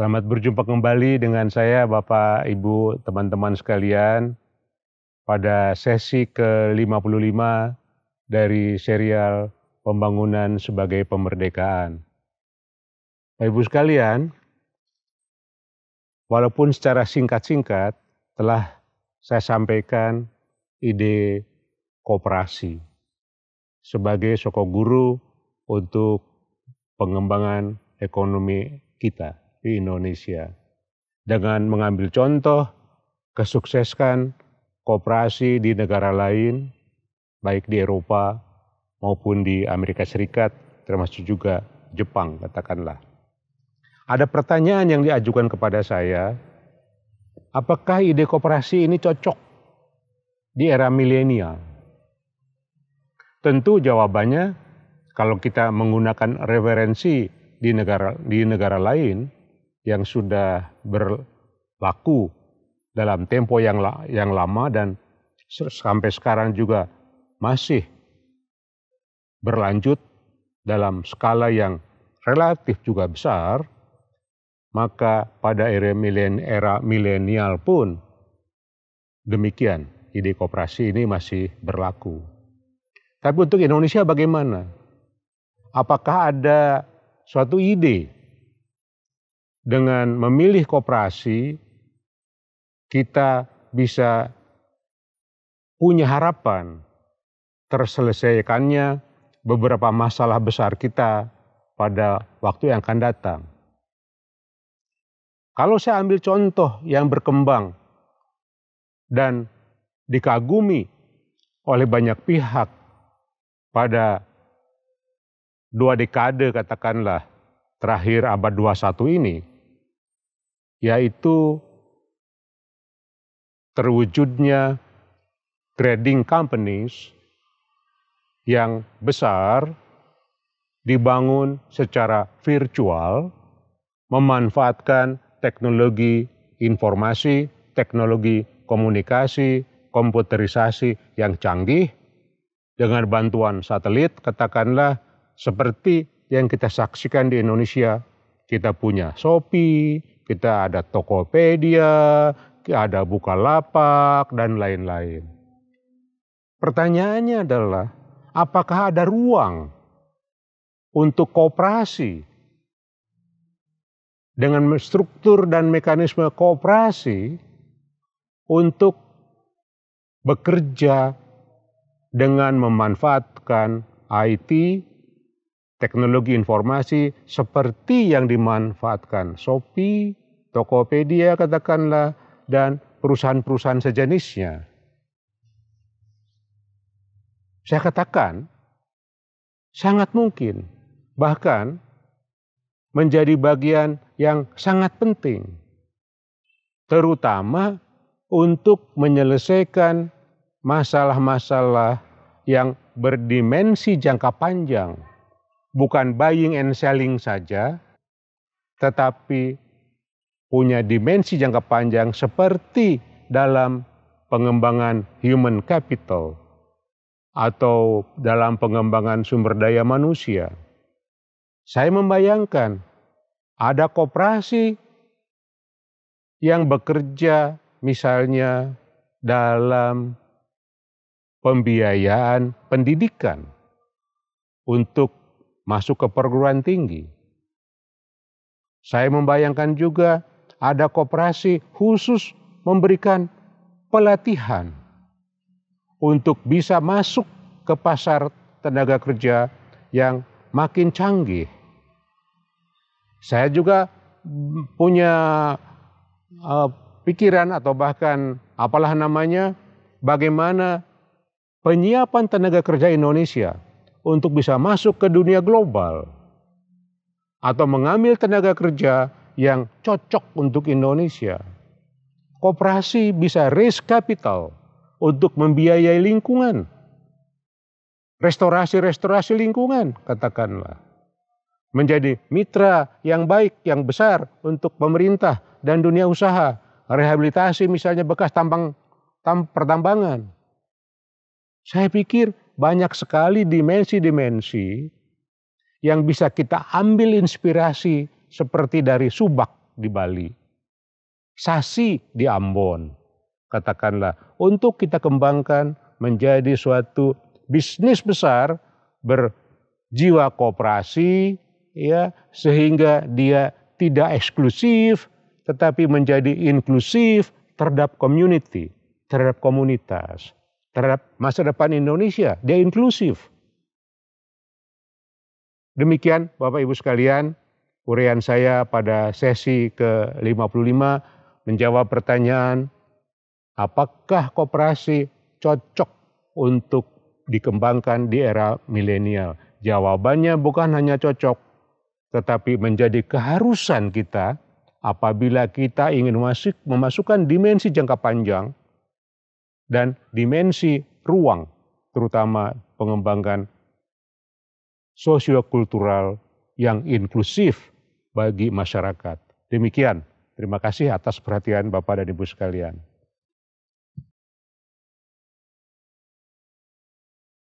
Selamat berjumpa kembali dengan saya, Bapak, Ibu, teman-teman sekalian, pada sesi ke-55 dari serial Pembangunan sebagai Pemerdekaan. Bapak Ibu sekalian, walaupun secara singkat-singkat telah saya sampaikan ide koperasi sebagai sosok guru untuk pengembangan ekonomi kita di Indonesia, dengan mengambil contoh kesuksesan koperasi di negara lain, baik di Eropa maupun di Amerika Serikat, termasuk juga Jepang katakanlah. Ada pertanyaan yang diajukan kepada saya, apakah ide koperasi ini cocok di era milenial? Tentu jawabannya, kalau kita menggunakan referensi di negara lain yang sudah berlaku dalam tempo yang lama dan sampai sekarang juga masih berlanjut dalam skala yang relatif juga besar, maka pada era milenial pun demikian, ide koperasi ini masih berlaku. Tapi untuk Indonesia bagaimana? Apakah ada suatu ide dengan memilih koperasi, kita bisa punya harapan terselesaikannya beberapa masalah besar kita pada waktu yang akan datang? Kalau saya ambil contoh yang berkembang dan dikagumi oleh banyak pihak pada 2 dekade katakanlah terakhir abad 21 ini, yaitu terwujudnya trading companies yang besar dibangun secara virtual, memanfaatkan teknologi informasi, teknologi komunikasi, komputerisasi yang canggih dengan bantuan satelit katakanlah, seperti yang kita saksikan di Indonesia. Kita punya Shopee, kita ada Tokopedia, ada Bukalapak, dan lain-lain. Pertanyaannya adalah, apakah ada ruang untuk koperasi dengan struktur dan mekanisme koperasi untuk bekerja dengan memanfaatkan IT, teknologi informasi seperti yang dimanfaatkan Shopee, Tokopedia katakanlah, dan perusahaan-perusahaan sejenisnya? Saya katakan sangat mungkin, bahkan menjadi bagian yang sangat penting, terutama untuk menyelesaikan masalah-masalah yang berdimensi jangka panjang. Bukan buying and selling saja, tetapi punya dimensi jangka panjang seperti dalam pengembangan human capital atau dalam pengembangan sumber daya manusia. Saya membayangkan ada koperasi yang bekerja misalnya dalam pembiayaan pendidikan untuk masuk ke perguruan tinggi. Saya membayangkan juga ada koperasi khusus memberikan pelatihan untuk bisa masuk ke pasar tenaga kerja yang makin canggih. Saya juga punya pikiran atau bahkan apalah namanya, bagaimana penyiapan tenaga kerja Indonesia untuk bisa masuk ke dunia global atau mengambil tenaga kerja yang cocok untuk Indonesia. Koperasi bisa raise capital untuk membiayai lingkungan, restorasi lingkungan katakanlah, menjadi mitra yang baik, yang besar untuk pemerintah dan dunia usaha, rehabilitasi misalnya bekas pertambangan. Saya pikir banyak sekali dimensi-dimensi yang bisa kita ambil inspirasi seperti dari Subak di Bali, Sasi di Ambon, katakanlah, untuk kita kembangkan menjadi suatu bisnis besar berjiwa kooperasi, ya, sehingga dia tidak eksklusif tetapi menjadi inklusif terhadap community, terhadap komunitas, terhadap masa depan Indonesia, dia inklusif. Demikian Bapak Ibu sekalian, uraian saya pada sesi ke-55 menjawab pertanyaan, apakah koperasi cocok untuk dikembangkan di era milenial? Jawabannya bukan hanya cocok, tetapi menjadi keharusan kita apabila kita ingin memasukkan dimensi jangka panjang dan dimensi ruang, terutama pengembangan sosiokultural yang inklusif bagi masyarakat. Demikian, terima kasih atas perhatian Bapak dan Ibu sekalian.